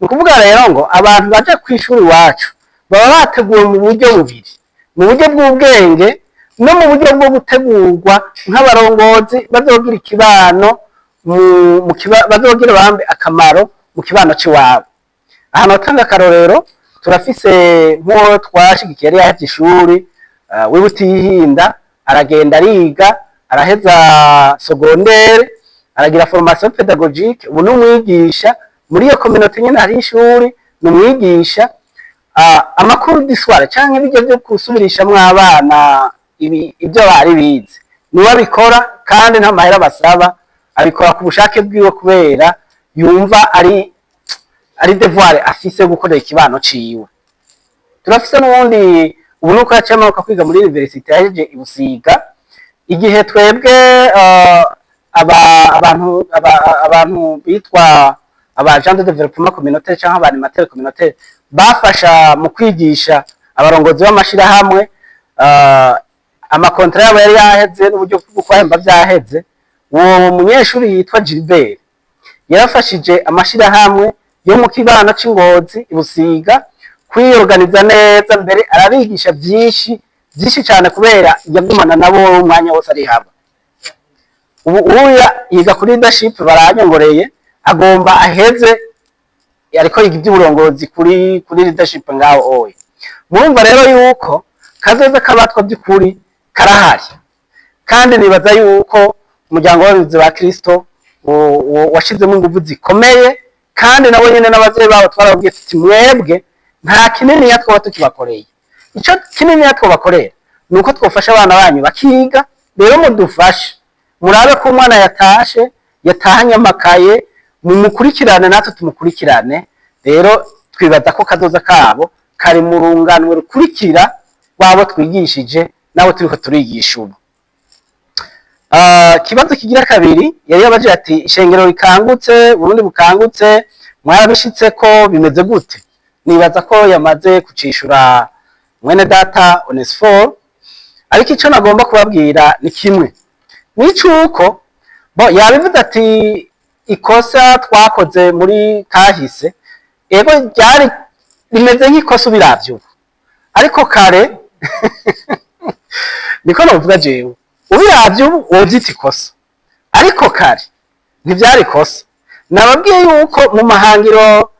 nukuvuga rero ngo abantu baje kwishuri iwacu baba bateguwe mu buryo bubiri, mu buryo bw'ubwenge no mu buryo bwo gutegurwa nk'abarongozi bazogira ikibano bazogira bambe akamaro mu kibano c'iwabo. Ahantu hatanga akarorero turafise nk'uwo twashigikiye yari yahevye ishuri w'Ibutihinda, aragenda ariga araheza secondaire aragira formation pédagogique, ubu n'umwigisha muri iyo communauté nyene hari ishuri n'umwigisha amakuru d'histoire canke ibijya byo kusubirishamwo abana ibyo bari bize niwe abikora kandi nta mahera basaba, abikora ku bushake bwiwe kubera yumva ari devoir afise gukorera ikibano ciwe. Turafise n'ubundi ubu nuko yacamanuka kwiga muri université yaje i Busiga, igihe twebwe abantu bitwa agents de développement communautaire canke abanimateurs communautaires bafasha mu kwigisha abarongozi b'amashirahamwe amakontra yabo yari yaheze n'uburyo bwo kwahemba vyaheze. Uwo munyeshuri yitwa Gilbert yarafashije amashirahamwe yo mu kibano c'Ingozi i Busiga kwiyorganiza neza, mbere arabigisha vyinshi cyane kubera yagumana nabo umwanya wose ari haba. Ubu uya yiga kuri leadership baranyongoreye, agomba aheze ariko yiga iby'uburongozi kuri leadership ngaho oye. Murumva rero yuko kazoza kabatwa by'ukuri karahari, kandi nibaza yuko umuryango w'abayobozi ba Kristo washizemo ingufu zikomeye, kandi nabo nyene n'abavyeyi babo twarabwiye tuti mwebwe nta kinini yatwa tukibakoreye. Ico kinini yatwa bakorera nuko twofasha abana banyu bakiga. Rero mudufashe murabe ko umwana yatahanye amakaye, mumukurikirane natwe tumukurikirane. Rero twibaza ko kazoza kabo kari mu runganwe rukurikira wabo twigishije nawe turiko turigisha ubu. Kibazo kigira kabiri yari yabaje ati ishengero rikangutse, Burundi bukangutse, mwarabishitse ko bimeze gute? Nibaza ko yamaze kucishura mwene data Onesphore, ariko ico nagomba kubabwira ni kimwe, nicuko yabivuze ati ikosa twakoze muri kahise, ego ryari rimeze nk'ikosa ubiravye ubu, ariko kare niko novuga jewe, ubiravye ubu wovyita ikosa, ariko kare ntivyari ikosa. Nababwiye yuko mu mahangiro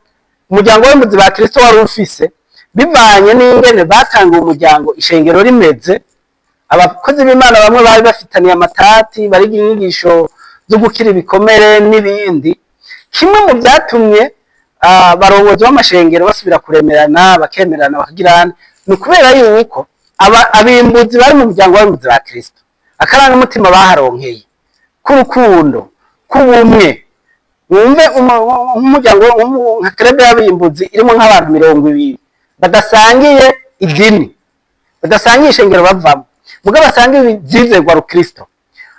umuryango w'abayobozi ba Kristo wari ufise, bivanye n'ingene batangiye umuryango ishengero rimeze, abakozi b'Imana bamwe bari bafitaniye amatati, bariga inyigisho zo gukira ibikomere n'ibindi. Kimwe mu byatumye barongozi b'amashengero basubira kuremerana, bakemerana, bakagirana, ni ukubera yuko abimbuzi bari mu muryango w'abayobozi ba Kristo akarangamutima baharonkeye k'urukundo, k'ubumwe. Wumve umuryango nka club y'abimbuzi irimo nk'abantu 200 badasangiye idini, badasangiye ishengero bavamo, muga basangiye ivyizerwa rukristo.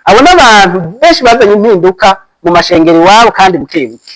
Abo n'abantu benshi bazanye impinduka mu mashengero iwabo kandi buke buke.